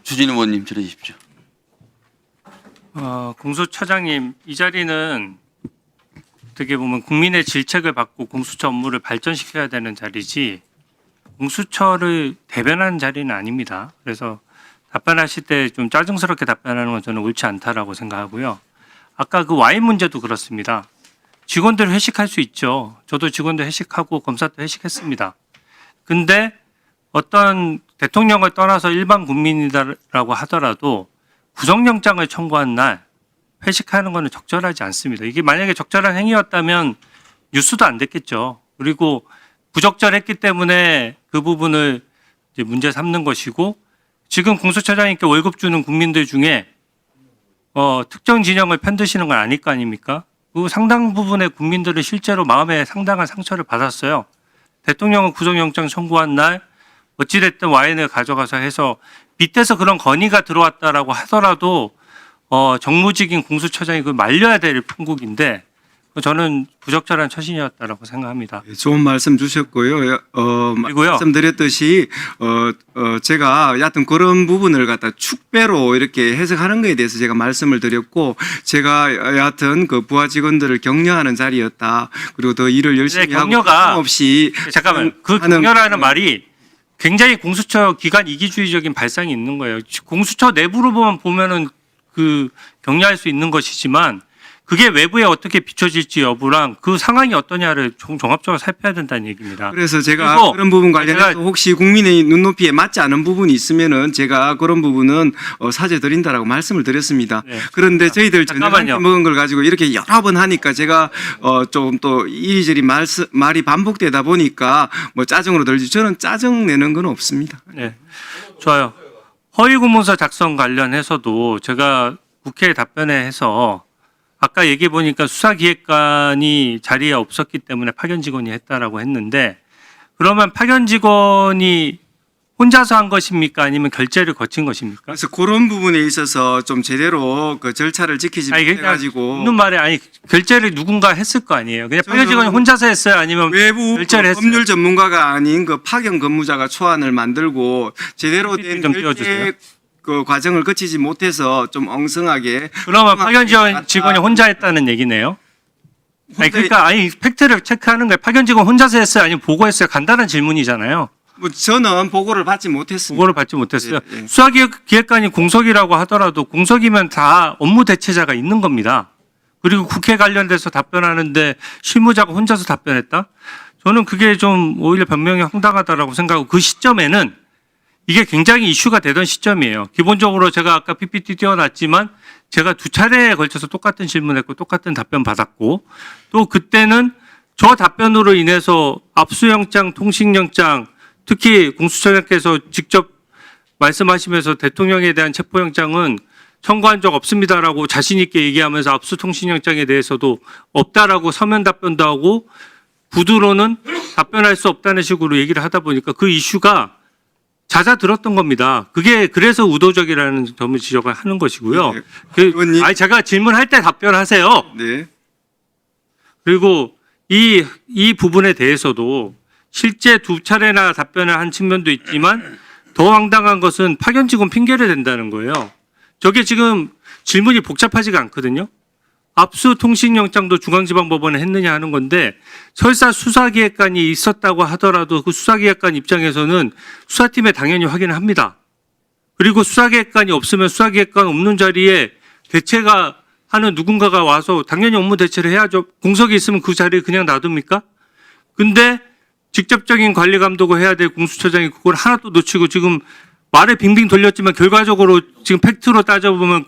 주진 의원님 질의해 주십시오. 공수처장님, 이 자리는 어떻게 보면 국민의 질책을 받고 공수처 업무를 발전시켜야 되는 자리지 공수처를 대변하는 자리는 아닙니다. 그래서 답변하실 때 좀 짜증스럽게 답변하는 건 저는 옳지 않다라고 생각하고요. 아까 그 와인 문제도 그렇습니다. 직원들 회식할 수 있죠. 저도 직원들 회식하고 검사도 회식했습니다. 근데 어떤 대통령을 떠나서 일반 국민이다라고 하더라도 구속영장을 청구한 날 회식하는 것은 적절하지 않습니다. 이게 만약에 적절한 행위였다면 뉴스도 안 됐겠죠. 그리고 부적절했기 때문에 그 부분을 이제 문제 삼는 것이고, 지금 공수처장님께 월급 주는 국민들 중에 특정 진영을 편드시는 건 아닐 거 아닙니까? 그 상당 부분의 국민들은 실제로 마음에 상당한 상처를 받았어요. 대통령은 구속영장 청구한 날 어찌됐든 와인을 가져가서 해서 밑에서 그런 건의가 들어왔다라고 하더라도 정무직인 공수처장이 그걸 말려야 될 판국인데 저는 부적절한 처신이었다라고 생각합니다. 좋은 말씀 주셨고요. 그리고요. 말씀드렸듯이 제가 여하튼 그런 부분을 갖다 축배로 이렇게 해석하는 것에 대해서 제가 말씀을 드렸고, 제가 여하튼 그 부하 직원들을 격려하는 자리였다. 그리고 더 일을 열심히 하고 없이 잠깐만, 그 격려라는 말이 굉장히 공수처 기관 이기주의적인 발상이 있는 거예요. 공수처 내부로 보면은 그 격려할 수 있는 것이지만 그게 외부에 어떻게 비춰질지 여부랑 그 상황이 어떠냐를 종합적으로 살펴야 된다는 얘기입니다. 그래서 제가 그런 부분 관련해서 혹시 국민의 눈높이에 맞지 않은 부분이 있으면은 제가 그런 부분은 사죄 드린다라고 말씀을 드렸습니다. 네. 그런데 저희들 저녁 잠깐만요. 먹은 걸 가지고 이렇게 여러 번 하니까 제가 좀 또 이리저리 말이 반복되다 보니까 뭐 짜증으로 들지, 저는 짜증 내는 건 없습니다. 네, 좋아요. 허위공문서 작성 관련해서도 제가 국회에 답변해서 아까 얘기해 보니까 수사기획관이 자리에 없었기 때문에 파견 직원이 했다라고 했는데, 그러면 파견 직원이 혼자서 한 것입니까? 아니면 결재를 거친 것입니까? 그래서 그런 부분에 있어서 좀 제대로 그 절차를 지키지 못해가지고 묻는 말에 결재를 누군가 했을 거 아니에요. 그냥 파견 직원이 혼자서 했어요? 아니면 외부 결재를 했어요? 법률 전문가가 아닌 그 파견 근무자가 초안을 만들고 제대로 된 좀 결재 띄워주세요. 그 과정을 거치지 못해서 좀 엉성하게. 그러면 파견 직원이 혼자 했다는 얘기네요. 그러니까 팩트를 체크하는 거예요. 파견 직원 혼자서 했어요? 아니면 보고했어요? 간단한 질문이잖아요. 뭐 저는 보고를 받지 못했습니다. 보고를 받지 못했어요. 네, 네. 수사기획관이 공석이라고 하더라도 공석이면 다 업무 대체자가 있는 겁니다. 그리고 국회 관련돼서 답변하는데 실무자가 혼자서 답변했다? 저는 그게 좀 오히려 변명이 황당하다라고 생각하고, 그 시점에는 이게 굉장히 이슈가 되던 시점이에요. 기본적으로 제가 아까 PPT 띄워놨지만 제가 2차례에 걸쳐서 똑같은 질문했고 똑같은 답변 받았고, 또 그때는 저 답변으로 인해서 압수영장, 통신영장, 특히 공수처장께서 직접 말씀하시면서 대통령에 대한 체포영장은 청구한 적 없습니다라고 자신 있게 얘기하면서 압수 통신영장에 대해서도 없다라고 서면 답변도 하고 구두로는 답변할 수 없다는 식으로 얘기를 하다 보니까 그 이슈가 잦아들었던 겁니다. 그게 그래서 의도적이라는 점을 지적을 하는 것이고요. 의원님. 제가 질문할 때 답변하세요. 네. 그리고 이 부분에 대해서도 실제 2차례나 답변을 한 측면도 있지만 더 황당한 것은 파견 직원 핑계를 댄다는 거예요. 저게 지금 질문이 복잡하지가 않거든요. 압수 통신영장도 중앙지방법원에 했느냐 하는 건데, 설사 수사기획관이 있었다고 하더라도 그 수사기획관 입장에서는 수사팀에 당연히 확인을 합니다. 그리고 수사기획관이 없으면 수사기획관 없는 자리에 대체가 하는 누군가가 와서 당연히 업무 대체를 해야죠. 공석이 있으면 그 자리에 그냥 놔둡니까? 근데 직접적인 관리 감독을 해야 될 공수처장이 그걸 하나도 놓치고 지금 말을 빙빙 돌렸지만 결과적으로 지금 팩트로 따져보면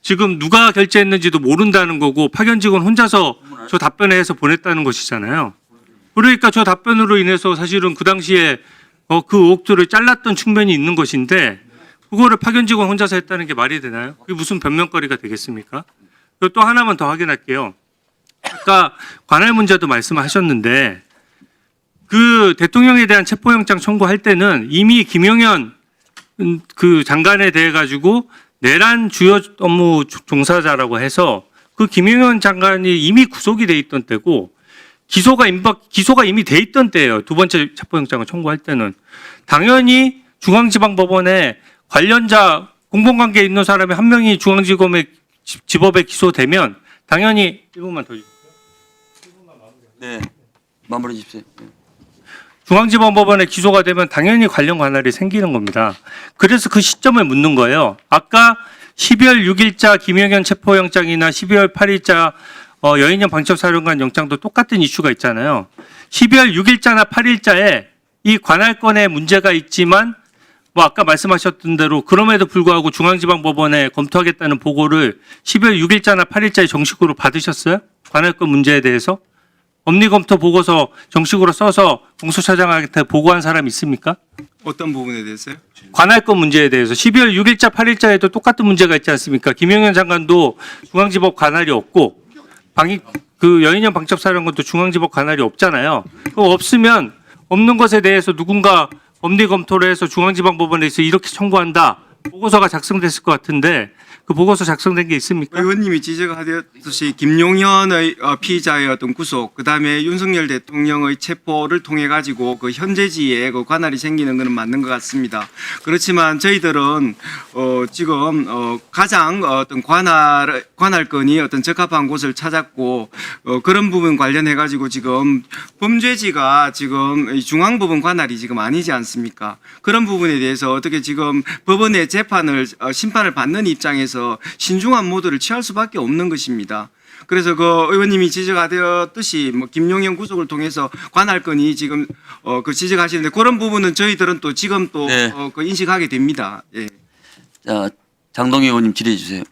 지금 누가 결재했는지도 모른다는 거고 파견 직원 혼자서 저 답변을 해서 보냈다는 것이잖아요. 그러니까 저 답변으로 인해서 사실은 그 당시에 그 의혹들을 잘랐던 측면이 있는 것인데 그거를 파견 직원 혼자서 했다는 게 말이 되나요? 그게 무슨 변명거리가 되겠습니까? 그리고 또 하나만 더 확인할게요. 아까 관할 문제도 말씀하셨는데 그 대통령에 대한 체포영장 청구할 때는 이미 김용현 그 장관에 대해 가지고 내란 주요 업무 종사자라고 해서 그 김용현 장관이 이미 구속이 돼 있던 때고 기소가 이미 돼 있던 때예요. 두 번째 체포영장을 청구할 때는 당연히 중앙지방법원에 관련자 공범관계에 있는 사람이 한 명이 중앙지검에 지법에 기소되면 당연히 1분만 더 주세요. 네, 마무리해 주십시오. 네. 중앙지법법원에 기소가 되면 당연히 관련 관할이 생기는 겁니다. 그래서 그 시점을 묻는 거예요. 아까 12월 6일자 김영현 체포영장이나 12월 8일자 여인영 방첩사령관 영장도 똑같은 이슈가 있잖아요. 12월 6일자나 8일자에 이 관할권에 문제가 있지만 뭐 아까 말씀하셨던 대로 그럼에도 불구하고 중앙지방법원에 검토하겠다는 보고를 12월 6일자나 8일자에 정식으로 받으셨어요? 관할권 문제에 대해서? 법리검토 보고서 정식으로 써서 공수처장한테 보고한 사람 있습니까? 어떤 부분에 대해서요? 관할권 문제에 대해서 12월 6일자, 8일자에도 똑같은 문제가 있지 않습니까? 김영현 장관도 중앙지법 관할이 없고 여인영 방첩사령관도 중앙지법 관할이 없잖아요. 그거 없으면 없는 것에 대해서 누군가 법리 검토를 해서 중앙지방법원에서 이렇게 청구한다. 보고서가 작성됐을 것 같은데 그 보고서 작성된 게 있습니까? 의원님이 지적하셨듯이 김용현의 피의자의 어떤 구속, 그다음에 윤석열 대통령의 체포를 통해 가지고 그 현재지에 그 관할이 생기는 것은 맞는 것 같습니다. 그렇지만 저희들은 지금 가장 어떤 관할권이 어떤 적합한 곳을 찾았고 그런 부분 관련해 가지고 지금 범죄지가 지금 이 중앙법원 관할이 지금 아니지 않습니까? 그런 부분에 대해서 어떻게 지금 법원의 심판을 받는 입장에서 신중한 모드를 취할 수밖에 없는 것입니다. 그래서 그 의원님이 지적하셨듯이 뭐 김용현 구속을 통해서 관할권이 지금 그 지적하시는데 그런 부분은 저희들은 또 지금 또 네. 그 인식하게 됩니다. 예. 자, 장동희 의원님 질의해 주세요.